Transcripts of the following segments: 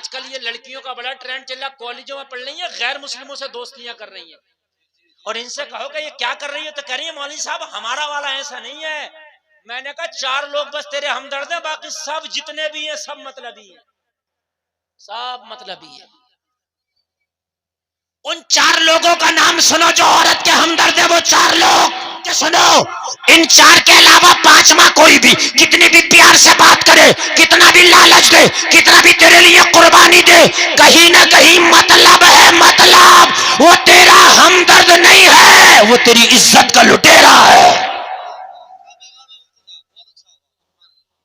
आजकल ये लड़कियों का बड़ा ट्रेंड चल रहा, कॉलेजों में पढ़ रही है, गैर मुस्लिमों से दोस्तियां कर रही है, और इनसे कहो कि ये क्या कर रही है, तो कह रही है मौलवी साहब हमारा वाला ऐसा नहीं है। मैंने कहा 4 लोग बस तेरे हमदर्द हैं, बाकी सब जितने भी हैं सब मतलबी हैं, सब मतलबी है। उन 4 लोगों का नाम सुनो जो औरत के हमदर्द है, वो 4 लोग के सुनो। इन 4 के अलावा 5वां कोई भी कितनी भी प्यार से बात करे, कितना भी लालच दे, कितना भी तेरे लिए कुर्बानी दे, कहीं ना कहीं मतलब है, मतलब वो तेरा हमदर्द नहीं है, वो तेरी इज्जत का लुटेरा है,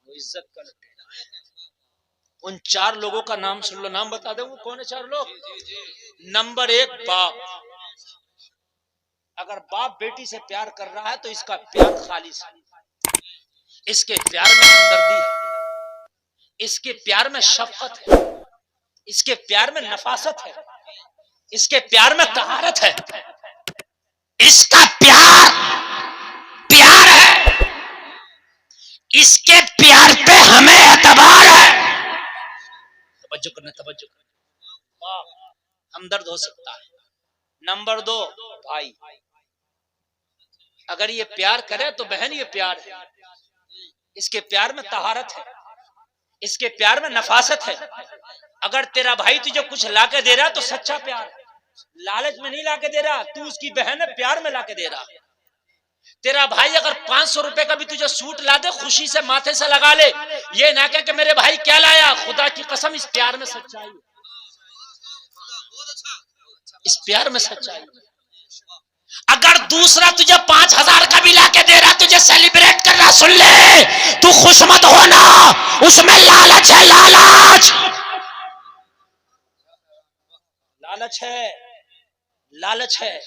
वो इज्जत का लुटेरा है। उन 4 लोगों का नाम सुन लो, नाम बता दे वो कौन है 4 लोग। नंबर 1 बाप। अगर बाप बेटी से प्यार कर रहा है तो इसका प्यार खालिस है, इसके प्यार में हमदर्दी है, इसके प्यार में शफकत है, इसके प्यार में नफासत है, इसके प्यार में तहारत है, इसका प्यार प्यार है, इसके प्यार पे हमें एतबार है। तवज्जो करना, तवज्जो करना। बाप हमदर्द हो सकता है। नंबर 2 भाई। अगर ये प्यार करे तो बहन ये प्यार है, इसके प्यार में तहारत है, इसके प्यार में नफासत है। अगर तेरा भाई तुझे कुछ लाके दे रहा तो सच्चा प्यार, लालच में नहीं लाके दे रहा, तू उसकी बहन है, प्यार में लाके दे रहा। तेरा भाई अगर 500 रुपए का भी तुझे सूट ला दे, खुशी से माथे से लगा ले, ये ना कह कि मेरे भाई क्या लाया, खुदा की कसम इस प्यार में सच्चाई, इस प्यार में सच्चाई। अगर दूसरा तुझे 5000 का भी लाके दे रहा, तुझे सेलिब्रेट कर रहा, सुन ले, तू खुश मत होना, उसमें लालच है, लालच, लालच है, लालच है।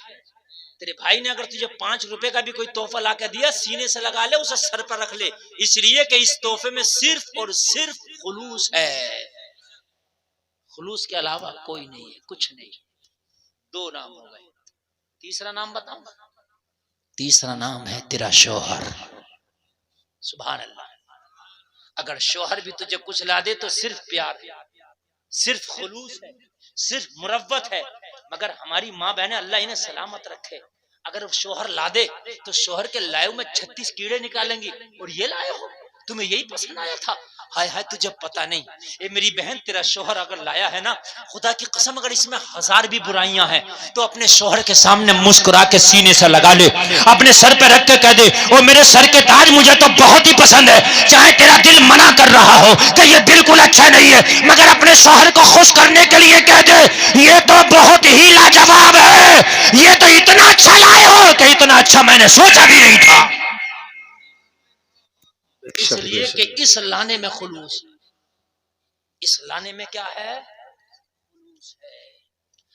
तेरे भाई ने अगर तुझे 5 रुपए का भी कोई तोहफा लाके दिया, सीने से लगा ले, उसे सर पर रख ले, इसलिए कि इस तोहफे में सिर्फ और सिर्फ खुलूस है, खुलूस के अलावा कोई नहीं है, कुछ नहीं। 2 नाम हो गए। तीसरा नाम बताऊं? तीसरा नाम है तेरा शौहर। सुभान अल्लाह। अगर शौहर भी तुझे कुछ ला दे तो सिर्फ प्यार है, सिर्फ खुलूस है, सिर्फ मुरव्वत है। मगर हमारी माँ बहनें अल्लाह इन्हें सलामत रखे, अगर शौहर ला दे तो शौहर के लाए में 36 कीड़े निकालेंगी, और ये लाए हो, तुम्हें यही पसंद आया था, हाय हाय तुझे पता नहीं। ए मेरी बहन, तेरा शौहर अगर लाया है ना, खुदा की कसम अगर इसमें 1000 भी बुराइयां हैं तो अपने शौहर के सामने मुस्कुरा के सीने से लगा ले, अपने सर पे रख के कह दे, ओ मेरे सर के ताज मुझे तो बहुत ही पसंद है, चाहे तेरा दिल मना कर रहा हो कि ये बिल्कुल अच्छा नहीं है, मगर अपने शौहर को खुश करने के लिए कह दे, ये तो बहुत ही लाजवाब है, ये तो इतना अच्छा लाए हो कि इतना अच्छा मैंने सोचा भी नहीं था। इसलिए कि इस लाने में खुलूस, इस लाने में क्या है, खुलूस है।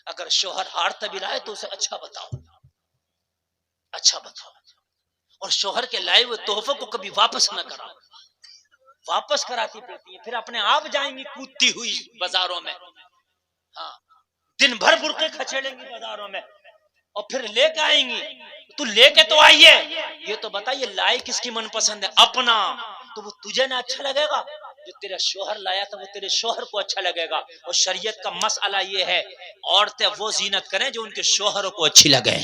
अगर शौहर हारता भी लाए तो उसे अच्छा बताओ, अच्छा बताओ, और शौहर के लाए हुए तोहफे को कभी वापस न कराओ। वापस कराती पड़ती है, फिर अपने आप जाएंगी कूदती हुई बाजारों में, हाँ, दिन भर बुरके खचेड़ेंगी बाजारों में, और फिर लेके आएंगी। तू लेके तो आई है, ये तो बता ये लाए किसकी मनपसंद है, अपना तो वो तुझे ना अच्छा लगेगा, जो तेरा शौहर लाया था वो तेरे शौहर को अच्छा लगेगा। और शरीयत का मसला ये है, औरतें वो जीनत करें जो उनके शौहरों को अच्छी लगे,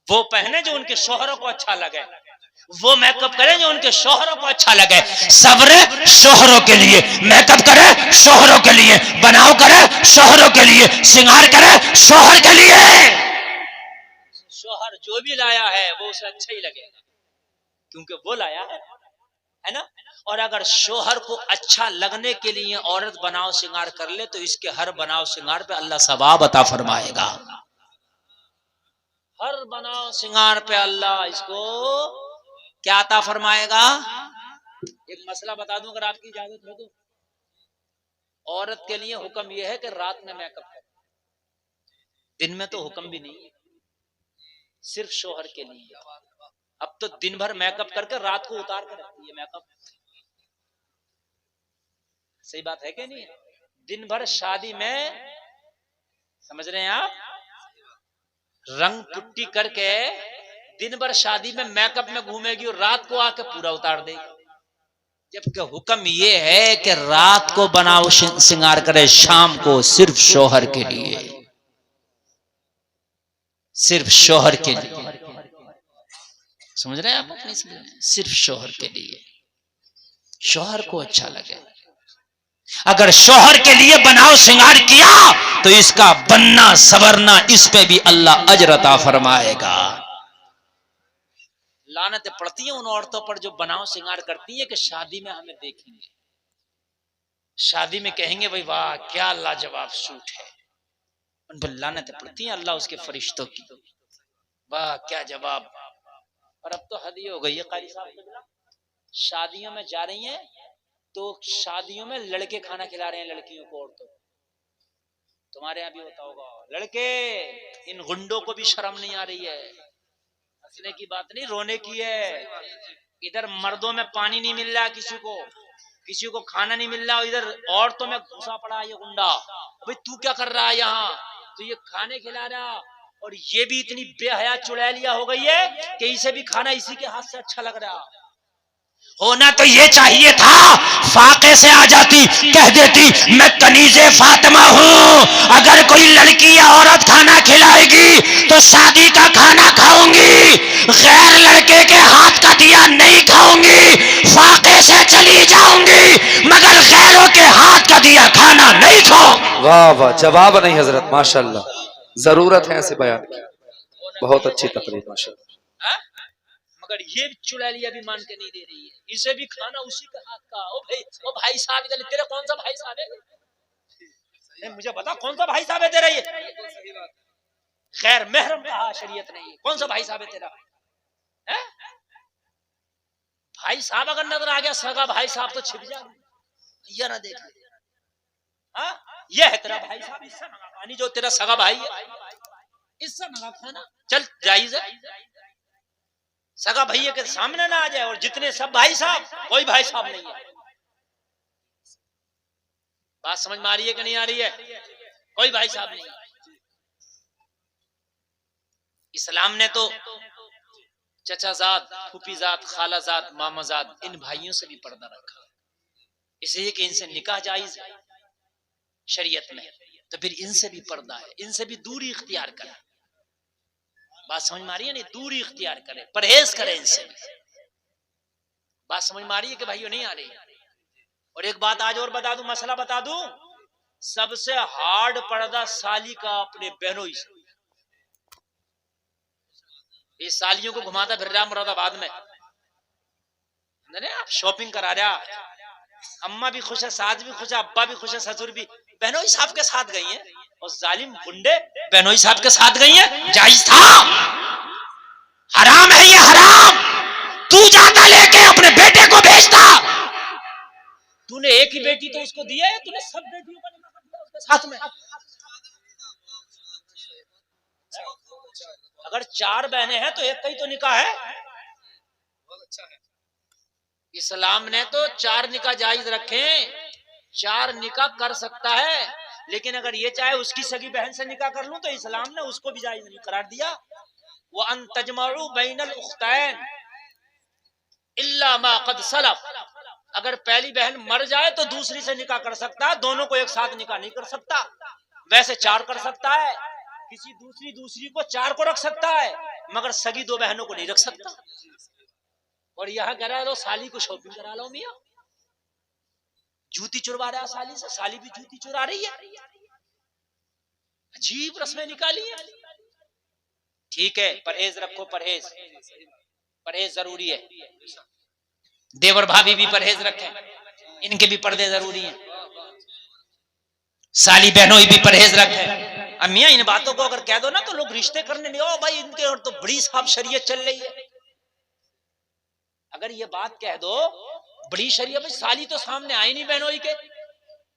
वो पहने जो उनके शौहरों को अच्छा लगे, वो मेकअप करें जो उनके शौहरों को अच्छा लगे। सब्र शौहरों के लिए, मेकअप करे शौहरों के लिए, बनाव करे शौहरों के लिए, श्रृंगार करे शौहर के लिए। शौहर जो भी लाया है वो उसे अच्छा ही लगेगा, क्योंकि वो लाया है ना। और अगर शौहर को अच्छा लगने के लिए औरत बनाव श्रृंगार कर ले तो इसके हर बनाव श्रृंगार पे अल्लाह सवाब अता फरमाएगा, हर बनाव श्रृंगार पे अल्लाह इसको क्या अता फरमाएगा। एक मसला बता दूं अगर आपकी इजाजत हो तो, औरत के लिए हुक्म यह है कि रात में मेकअप करे, दिन में तो हुक्म भी नहीं है, सिर्फ शौहर के लिए। अब तो दिन भर मेकअप करके रात को उतार कर रखती है मेकअप, सही बात है कि नहीं। दिन भर शादी में, समझ रहे हैं आप, रंग पुट्टी करके दिन भर शादी में मेकअप में घूमेगी और रात को आके पूरा उतार देगी। जबकि हुक्म ये है कि रात को बनाओ श्रृंगार करे, शाम को सिर्फ शौहर के लिए, सिर्फ शौहर के लिए। समझ रहे हैं आप? नहीं समझ रहे? सिर्फ शौहर के लिए, शौहर को अच्छा लगे। अगर शौहर के लिए बनाओ श्रृंगार किया तो इसका बनना सवरना इस पे भी अल्लाह अजर अता फरमाएगा। लानत पड़ती है उन औरतों पर जो बनाओ श्रृंगार करती है कि शादी में हमें देखेंगे, शादी में कहेंगे भाई वाह क्या लाजवाब सूट है, उन पर लानत पड़ती है अल्लाह उसके फरिश्तों की, वाह क्या जवाब। और अब तो हद ही हो गई है कारी साहब, शादियों में जा रही हैं तो शादियों में लड़के खाना खिला रहे हैं लड़कियों को, औरतों। तुम्हारे यहाँ भी होता होगा, लड़के, इन गुंडों को भी शर्म नहीं आ रही है, हंसने की बात नहीं रोने की है। इधर मर्दों में पानी नहीं मिल रहा, किसी को खाना नहीं मिल रहा, इधर औरतों में घुसा पड़ा ये गुंडा, भाई तू क्या कर रहा है यहाँ, तो ये खाने खिला रहा, और ये भी इतनी बेहया चुड़ैलिया हो गई है कि इसे भी खाना इसी के हाथ से अच्छा लग रहा। होना तो ये चाहिए था, फाके से आ जाती, कह देती मैं कनीज़े फातिमा हूँ, अगर कोई लड़की या औरत खाना खिलाएगी तो शादी का खाना खाऊंगी, गैर लड़के के हाथ का दिया नहीं खाऊंगी, फाके से चली जाऊंगी मगर गैरों के हाथ का दिया खाना नहीं खाऊंगी। वाह वाह, जवाब नहीं हजरत, माशाल्लाह, जरूरत है ऐसे बयान की, बहुत अच्छी तकरीर माशाल्लाह। मगर ये चुड़ैलिया भी मान के नहीं दे रही है, इसे भी खाना उसी के हाथ का। ओ भाई साहब, इधर तेरा कौन सा भाई साहब है, मुझे बता कौन सा भाई साहब है तेरा, ये खैर महरम कहा शरीयत ने, ये कौन सा भाई साहब है तेरा है? भाई साहब अगर नजर आ गया सगा भाई साहब तो छिप जा, ये ना देख, हाँ ये है तेरा भाई साहब, इससे मंगा पानी, जो तेरा सगा भाई है इससे मंगा खाना, चल जायज है, सगा भैया के सामने ना आ जाए, और जितने सब भाई साहब, कोई भाई साहब नहीं है। बात समझ में आ रही है कि नहीं आ रही है? कोई भाई साहब नहीं। इस्लाम ने तो चचाजाद, फूफीजाद, खालाजाद, मामाजाद, इन भाइयों से भी पर्दा रखा, इसलिए कि इनसे निकाह जायज है शरीयत में, तो फिर इनसे भी पर्दा है, इनसे भी दूरी इख्तियार करें। बात समझ में आ रही है? नहीं, दूरी इख्तियार करें, परहेज करें इनसे। बात समझ में आ रही है कि भाइयों नहीं आ रही? और एक बात आज और बता दूं, मसला बता दूं, सबसे हार्ड पर्दा साली का अपने बहनों ही से। ये सालियों को घुमाता फिर रहा मुरादाबाद में, आप शॉपिंग करा रहा, अम्मा भी खुश है, सास भी खुश है, अब्बा भी खुश है, ससुर भी, बहनों ही साहब के साथ गई हैं, और जालिम गुंडे बहनों ही साहब के साथ गई हैं। जायज था, हराम है ये हराम, तू जाता लेके अपने बेटे को भेजता, तूने एक ही बेटी तो उसको दिया है, तूने सब बेटियों का निकाह कर दिया उसके साथ में। अगर 4 बहनें हैं तो एक का ही तो निकाह है। इस्लाम ने तो 4 निकाह जायज रखे, 4 निकाह कर सकता है, लेकिन अगर ये चाहे उसकी सगी बहन से निकाह कर लूं तो इस्लाम ने उसको भी जायज नहीं करार दिया। वो अन तजमउ बैनल उख्तैन इल्ला मा क़द सलफ, अगर पहली बहन मर जाए तो दूसरी से निकाह कर सकता है, दोनों को एक साथ निकाह नहीं कर सकता। वैसे 4 कर सकता है, किसी दूसरी को 4 को रख सकता है, मगर सगी 2 बहनों को नहीं रख सकता। और यहाँ कह रहा लो साली को शॉपिंग करा लो, मियाँ जूती चुरवा रहा साली से, साली भी जूती चुरा रही है, अजीब रस्में निकाली है। ठीक है, परहेज रखो, परहेज जरूरी है, देवर भाभी भी परहेज रखें, इनके भी पर्दे जरूरी हैं, साली बहनों भी परहेज रखें। अम्मियां इन बातों को अगर कह दो ना तो लोग रिश्ते करने नहीं, ओ भाई इनके और तो बड़ी साहब शरीयत चल रही है। अगर ये बात कह दो बड़ी शरीयत, भाई साली तो सामने आई नहीं बहनों के,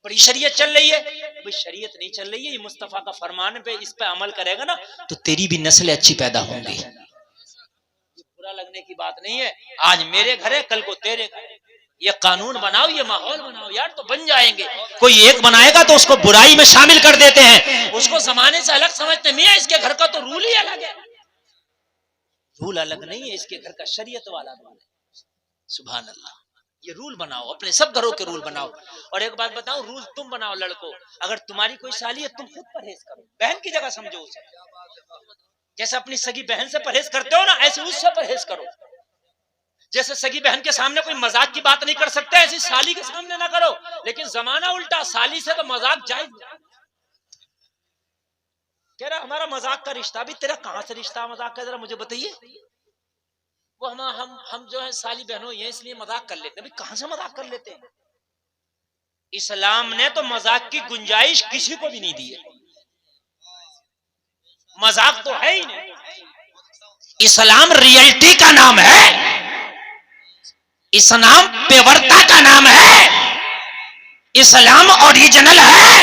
बड़ी शरीयत चल रही है, भाई शरीयत नहीं चल रही है, ये मुस्तफा का फरमान पे, इस पे अमल करेगा ना तो तेरी भी नस्लें अच्छी पैदा होंगी। ये बुरा लगने की बात नहीं है, आज मेरे घर है कल को तेरे घर, ये कानून बनाओ, ये माहौल बनाओ यार, तो बन जाएंगे। कोई एक बनाएगा तो उसको बुराई में शामिल कर देते हैं, उसको जमाने से अलग समझते, मियां इसके घर का तो रूल ही अलग है। रूल अलग नहीं है, इसके घर का शरीयत वाला रूल है। सुभान अल्लाह, ये रूल बनाओ, अपने सब घरों के रूल बनाओ। और एक बात बताओ, रूल तुम बनाओ लड़कों, अगर तुम्हारी कोई साली है तुम खुद परहेज करो, बहन की जगह समझो उसे। जैसे अपनी सगी बहन से परहेज करते हो ना, ऐसे उससे परहेज करो। जैसे सगी बहन के सामने कोई मजाक की बात नहीं कर सकते, ऐसी साली के सामने ना करो। लेकिन जमाना उल्टा, साली से तो मजाक जायज। कह रहा हमारा मजाक का रिश्ता, भी तेरा कहां से रिश्ता मजाक का, जरा मुझे बताइए। वो हम जो है साली बहनों ये इसलिए मजाक कर लेते हैं। भाई कहां से मजाक कर लेते हैं? इस्लाम ने तो मजाक की गुंजाइश किसी को भी नहीं दी है। मजाक तो है ही नहीं। इस्लाम रियलिटी का नाम है, इस्लाम पेवरता का नाम है, इस्लाम ओरिजिनल है।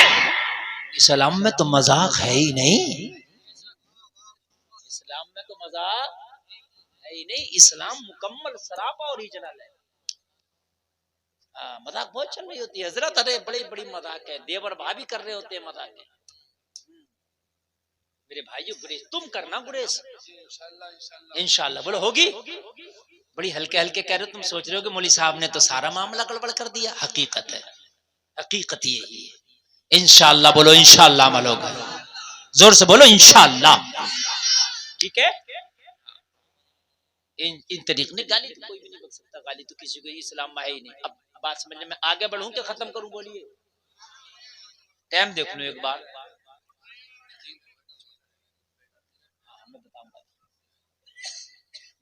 इस्लाम में तो मजाक है ही नहीं। इस्लाम में तो मजाक है ही नहीं। इस्लाम मुकम्मल सरापा ओरिजिनल है। मजाक बहुत चल रही होती है हजरत, अरे बड़ी बड़ी मजाक है, देवर भाभी कर रहे होते हैं मजाक है। मेरे भाइयों गुरेज तुम करना, गुरेज इंशाल्लाह। बोलो होगी? बड़ी हल्के हल्के कह रहे हो, तुम सोच रहे हो कि मौली साहब ने तो सारा मामला गड़बड़ कर दिया। हकीकत है, हकीकत यही है। इंशाल्लाह बोलो, इंशाल्लाह अमल होगा। जोर से बोलो इंशाल्लाह। ठीक है। इन तरीके ने गाली तो कोई भी नहीं बक सकता, गाली तो किसी को इस्लाम में है ही नहीं। अब बात समझने में आगे बढ़ूं कि खत्म करूं? बोलिए, टाइम देख लो एक बार।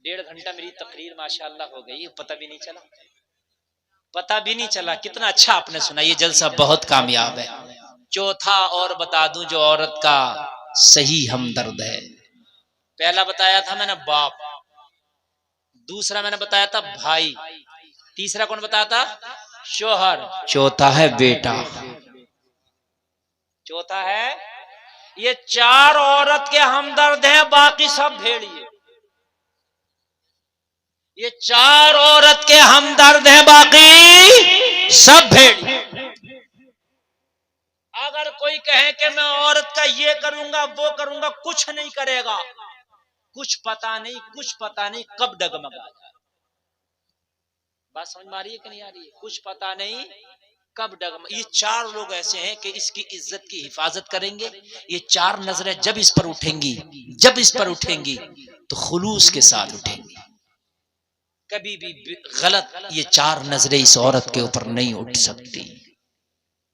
1.5 घंटा मेरी तकरीर माशाअल्लाह हो गई, पता भी नहीं चला, पता भी नहीं चला। कितना अच्छा आपने सुना, ये जलसा बहुत कामयाब है। चौथा और बता दूं जो औरत का सही हमदर्द है। पहला बताया था मैंने बाप, दूसरा मैंने बताया था भाई, तीसरा कौन बताया था? शोहर, चौथा है बेटा। चौथा है, ये 4 औरत के हमदर्द हैं, बाकी सब भेड़िए। ये 4 औरत के हमदर्द हैं, बाकी सब भेड़िए। अगर कोई कहे कि मैं औरत का ये करूंगा वो करूंगा, कुछ नहीं करेगा। कुछ पता नहीं, कुछ पता नहीं कब डगमगा जाए। बात समझ में आ रही है कि नहीं आ रही है? कुछ पता नहीं कब डगमगा। ये 4 लोग ऐसे हैं कि इसकी इज्जत की हिफाजत करेंगे। ये 4 नजरें जब इस पर उठेंगी, जब इस पर उठेंगी तो खुलूस के साथ उठेंगी। कभी भी गलत ये 4 नजरें इस औरत के ऊपर नहीं उठ सकती।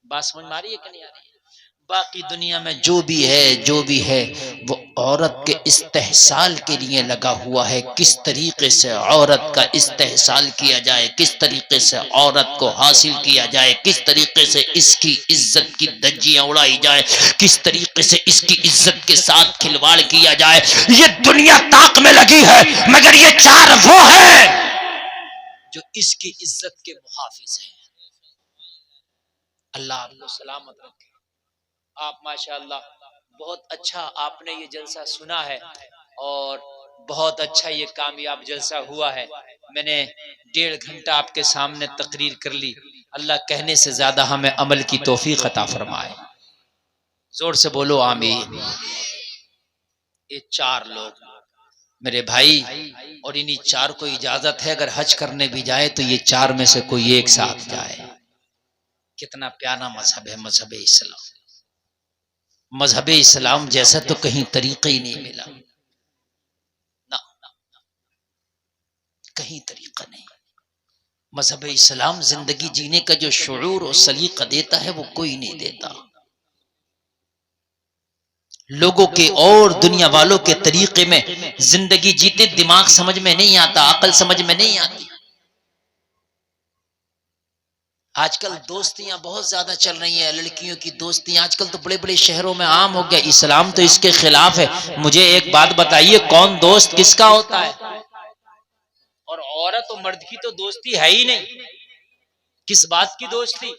बात समझ में आ रही है कि नहीं आ रही है? बाकी दुनिया में जो भी है वो औरत के इस्तेहसाल के लिए लगा हुआ है। किस तरीके से औरत का इस्तेहसाल किया जाए, किस तरीके से औरत को हासिल किया जाए, किस तरीके से इसकी इज्जत की धज्जियां उड़ाई जाए, किस तरीके से इसकी इज्जत के साथ खिलवाड़ किया जाए, ये दुनिया ताक में लगी है। मगर ये 4 वो है जो इसकी इज्जत के मुहाफिज है। अल्लाह आपको सलामत रखे। आप माशाअल्लाह बहुत अच्छा आपने ये जलसा सुना है और बहुत अच्छा ये कामयाब जलसा हुआ है। मैंने 1.5 घंटा आपके सामने तकरीर कर ली। अल्लाह कहने से ज्यादा हमें अमल की तौफीक अता फरमाए। जोर से बोलो आमीन। ये 4 लोग मेरे भाई, और इन्हीं 4 को इजाजत है अगर हज करने भी जाए तो ये 4 में से कोई एक साथ जाए। कितना प्यारा मजहब है मजहब इस्लाम। मजहब इस्लाम जैसा तो कहीं तरीका ही नहीं मिला ना, कहीं तरीका नहीं। मजहब इस्लाम जिंदगी जीने का जो शुऊर और सलीका देता है वो कोई नहीं देता। लोगों के और दुनिया वालों के तरीके में जिंदगी जीते दिमाग समझ में नहीं आता, अकल समझ में नहीं आती। आजकल दोस्तियां बहुत ज्यादा चल रही हैं, लड़कियों की दोस्तियां आजकल तो बड़े बड़े शहरों में आम हो गया। इस्लाम तो इसके खिलाफ है। मुझे एक बात बताइए, कौन दोस्त किसका होता है? और औरत और मर्द की तो दोस्ती है ही नहीं। किस बात की दोस्ती?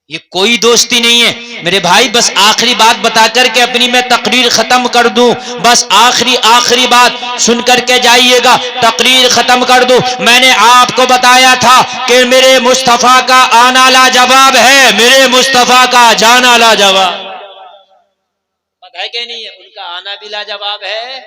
ये कोई दोस्ती नहीं है मेरे भाई। बस आखिरी बात बता करके अपनी मैं तकरीर खत्म कर दूं। बस आखिरी बात सुन करके जाइएगा, तकरीर खत्म कर दूं। मैंने आपको बताया था कि मेरे मुस्तफा का आना लाजवाब है, मेरे मुस्तफा का जाना लाजवाब। पता है कि नहीं है? उनका आना भी लाजवाब है,